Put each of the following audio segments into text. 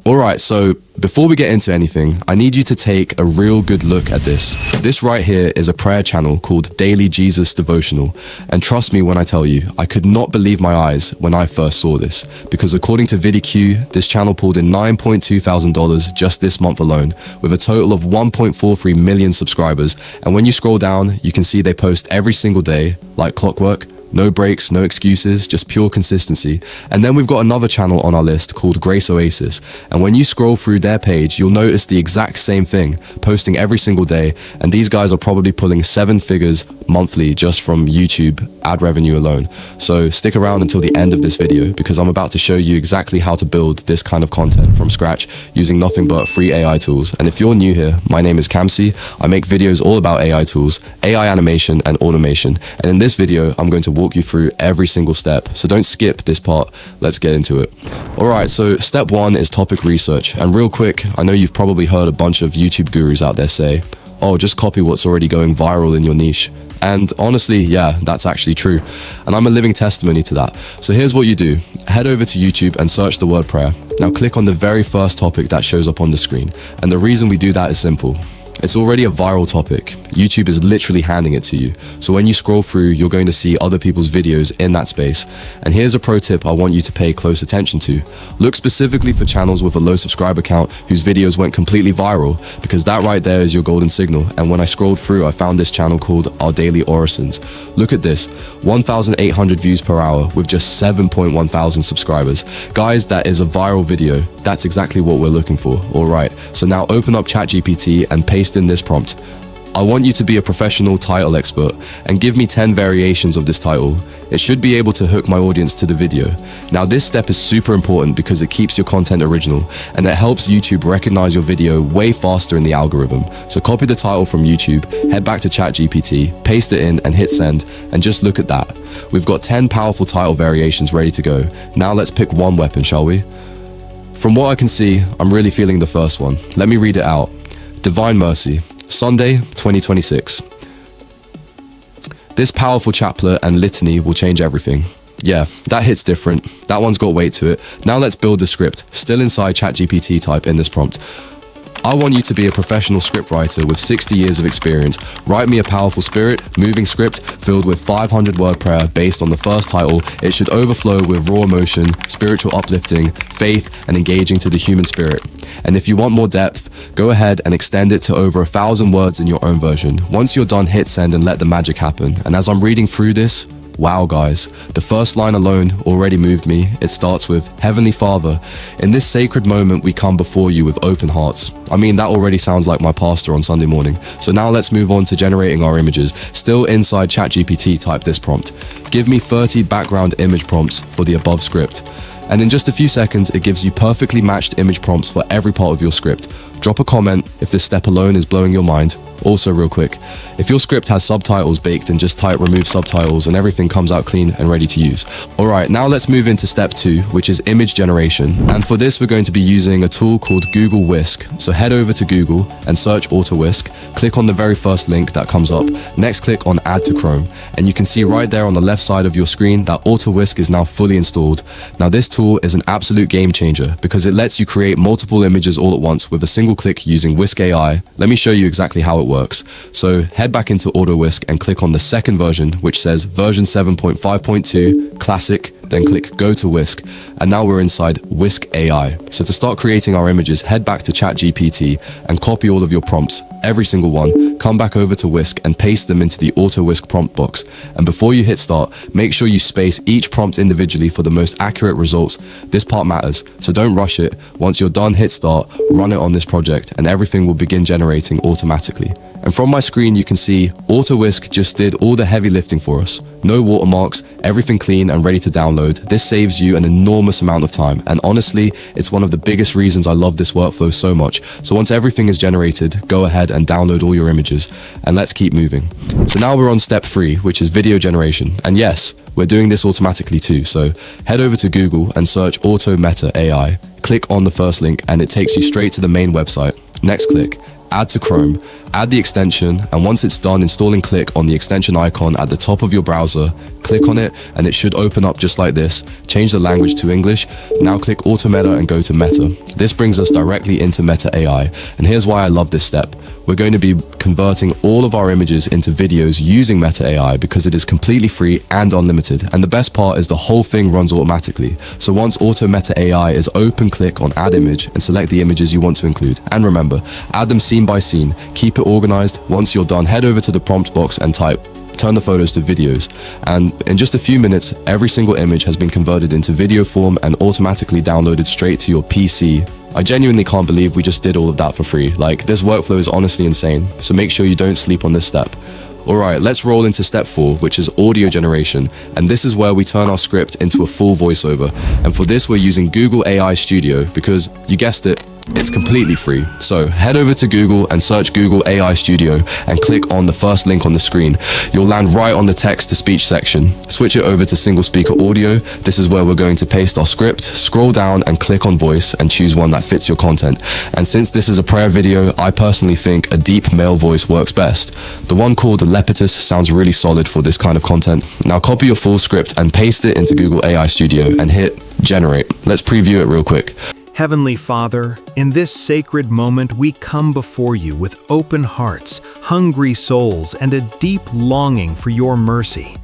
Alright, so before we get into anything, I need you to take a real good look at this. This right here is a prayer channel called Daily Jesus Devotional. And trust me when I tell you, I could not believe my eyes when I first saw this. Because according to VidIQ, this channel pulled in $9.2 thousand just this month alone, with a total of 1.43 million subscribers. And when you scroll down, you can see they post every single day, like clockwork. No breaks, no excuses, just pure consistency. And then we've got another channel on our list called Grace Oasis. And when you scroll through their page, you'll notice the exact same thing, posting every single day. And these guys are probably pulling 7 figures monthly just from YouTube ad revenue alone. So stick around until the end of this video because I'm about to show you exactly how to build this kind of content from scratch using nothing but free AI tools. And if you're new here, my name is Kamsi. I make videos all about AI tools, AI animation and automation. And in this video, I'm going to walk you through every single step. So don't skip this part. Let's get into it. All right, so step 1 is topic research. And real quick, I know you've probably heard a bunch of YouTube gurus out there say, oh, just copy what's already going viral in your niche. And honestly, yeah, that's actually true. And I'm a living testimony to that. So here's what you do. Head over to YouTube and search the word prayer. Now click on the very first topic that shows up on the screen. And the reason we do that is simple. It's already a viral topic. YouTube is literally handing it to you. So when you scroll through, you're going to see other people's videos in that space. And here's a pro tip I want you to pay close attention to. Look specifically for channels with a low subscriber count whose videos went completely viral, because that right there is your golden signal. And when I scrolled through, I found this channel called Our Daily Orisons. Look at this, 1,800 views per hour with just 7.1 thousand subscribers. Guys, that is a viral video. That's exactly what we're looking for. All right, so now open up ChatGPT and paste in this prompt. I want you to be a professional title expert and give me 10 variations of this title. It should be able to hook my audience to the video. Now this step is super important because it keeps your content original and it helps YouTube recognize your video way faster in the algorithm. So copy the title from YouTube, head back to ChatGPT, paste it in and hit send, and just look at that. We've got 10 powerful title variations ready to go. Now let's pick one weapon, shall we? From what I can see, I'm really feeling the first one. Let me read it out. Divine Mercy, Sunday, 2026. This powerful chaplet and litany will change everything. Yeah, that hits different. That one's got weight to it. Now let's build the script. Still inside ChatGPT, type in this prompt. I want you to be a professional scriptwriter with 60 years of experience. Write me a powerful spirit, moving script filled with 500 word prayer based on the first title. It should overflow with raw emotion, spiritual uplifting, faith, and engaging to the human spirit. And if you want more depth, go ahead and extend it to over 1,000 words in your own version. Once you're done, hit send and let the magic happen. And as I'm reading through this, wow guys, the first line alone already moved me. It starts with, Heavenly Father, in this sacred moment we come before you with open hearts. I mean, that already sounds like my pastor on Sunday morning. So now let's move on to generating our images. Still inside ChatGPT, type this prompt. Give me 30 background image prompts for the above script. And in just a few seconds, it gives you perfectly matched image prompts for every part of your script. Drop a comment if this step alone is blowing your mind. Also real quick, if your script has subtitles baked and just type remove subtitles and everything comes out clean and ready to use. Alright, now let's move into step 2, which is image generation. And for this, we're going to be using a tool called Google Whisk. So head over to Google and search Auto Whisk. Click on the very first link that comes up. Next, click on Add to Chrome. And you can see right there on the left side of your screen that Auto Whisk is now fully installed. Now this tool is an absolute game changer because it lets you create multiple images all at once with a single click using Whisk AI. Let me show you exactly how it works. So head back into Auto Whisk and click on the second version, which says version 7.5.2 classic, then click go to Whisk. And now we're inside Whisk AI. So to start creating our images, head back to ChatGPT and copy all of your prompts, every single one, come back over to Whisk and paste them into the Auto Whisk prompt box. And before you hit start, make sure you space each prompt individually for the most accurate results. This part matters, so don't rush it. Once you're done, hit start, run it on this project, and everything will begin generating automatically. And from my screen, you can see Auto Whisk just did all the heavy lifting for us. No watermarks, everything clean and ready to download. This saves you an enormous amount of time. And honestly, it's one of the biggest reasons I love this workflow so much. So once everything is generated, go ahead and download all your images. And let's keep moving. So now we're on step 3, which is video generation. And yes, we're doing this automatically too. So head over to Google and search Auto Meta AI. Click on the first link and it takes you straight to the main website. Next, click Add to Chrome, add the extension, and once it's done installing, click on the extension icon at the top of your browser, Click on it and it should open up just like this. Change the language to English. Now click Auto Meta and go to Meta. This brings us directly into Meta AI. And here's why I love this step. We're going to be converting all of our images into videos using Meta AI because it is completely free and unlimited. And the best part is the whole thing runs automatically. So once Auto Meta AI is open, click on Add Image and select the images you want to include. And remember, add them scene by scene. Keep it organized. Once you're done, head over to the prompt box and type turn the photos to videos, and in just a few minutes every single image has been converted into video form and automatically downloaded straight to your PC. I genuinely can't believe we just did all of that for free. Like, this workflow is honestly insane, so make sure you don't sleep on this step. Alright, let's roll into step 4, which is audio generation, and this is where we turn our script into a full voiceover. And for this we're using Google AI Studio because, you guessed it, it's completely free. So head over to Google and search Google AI Studio and click on the first link on the screen. You'll land right on the text to speech section. Switch it over to single speaker audio. This is where we're going to paste our script. Scroll down and click on voice and choose one that fits your content. And since this is a prayer video, I personally think a deep male voice works best. The one called Lepetus sounds really solid for this kind of content. Now copy your full script and paste it into Google AI Studio and hit generate. Let's preview it real quick. Heavenly Father, in this sacred moment we come before you with open hearts, hungry souls, and a deep longing for your mercy.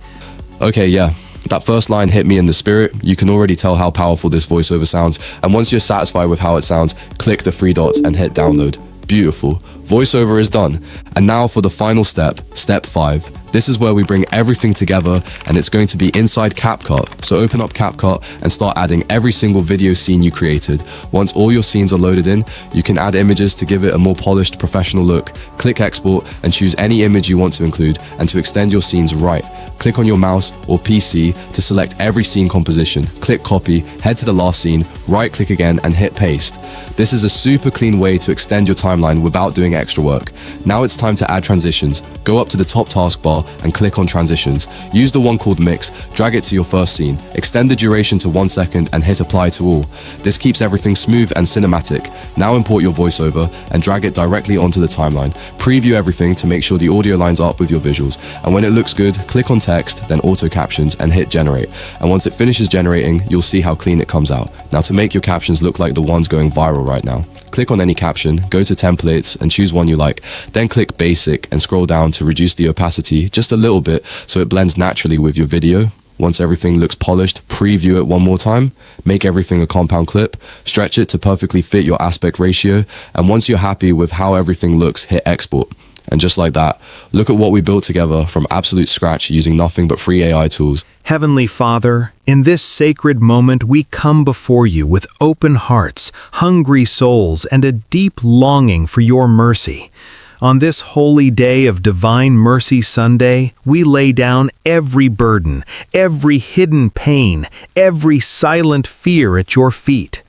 Okay, yeah, that first line hit me in the spirit. You can already tell how powerful this voiceover sounds, and once you're satisfied with how it sounds, click the 3 dots and hit download. Beautiful. Voiceover is done. And now for the final step, step 5. This is where we bring everything together and it's going to be inside CapCut. So open up CapCut and start adding every single video scene you created. Once all your scenes are loaded in, you can add images to give it a more polished, professional look. Click export and choose any image you want to include, and to extend your scenes, right. Click on your mouse or PC to select every scene composition. Click copy, head to the last scene, right click again and hit paste. This is a super clean way to extend your timeline without doing extra work. Now it's time to add transitions. Go up to the top taskbar and click on transitions. Use the one called mix, drag it to your first scene, extend the duration to 1 second and hit apply to all. This keeps everything smooth and cinematic. Now import your voiceover and drag it directly onto the timeline. Preview everything to make sure the audio lines up with your visuals. And when it looks good, click on text, then auto captions and hit generate. And once it finishes generating, you'll see how clean it comes out. Now to make your captions look like the ones going viral right now, click on any caption, go to templates and choose one you like. Then click basic and scroll down to reduce the opacity just a little bit so it blends naturally with your video. Once everything looks polished, preview it one more time, make everything a compound clip, stretch it to perfectly fit your aspect ratio, and once you're happy with how everything looks, hit export. And just like that, look at what we built together from absolute scratch using nothing but free AI tools. Heavenly Father, in this sacred moment we come before you with open hearts, hungry souls, and a deep longing for your mercy. On this holy day of Divine Mercy Sunday, we lay down every burden, every hidden pain, every silent fear at your feet.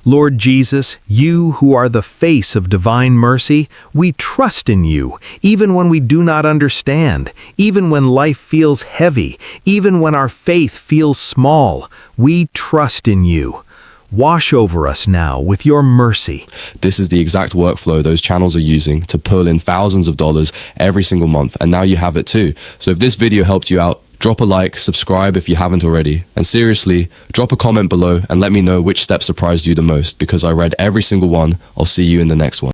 Lord Jesus, you who are the face of divine mercy, we trust in you, even when we do not understand, even when life feels heavy, even when our faith feels small. We trust in you. Wash over us now with your mercy. This is the exact workflow those channels are using to pull in thousands of dollars every single month, and now you have it too. So if this video helped you out, drop a like, subscribe if you haven't already, and seriously, drop a comment below and let me know which step surprised you the most, because I read every single one. I'll see you in the next one.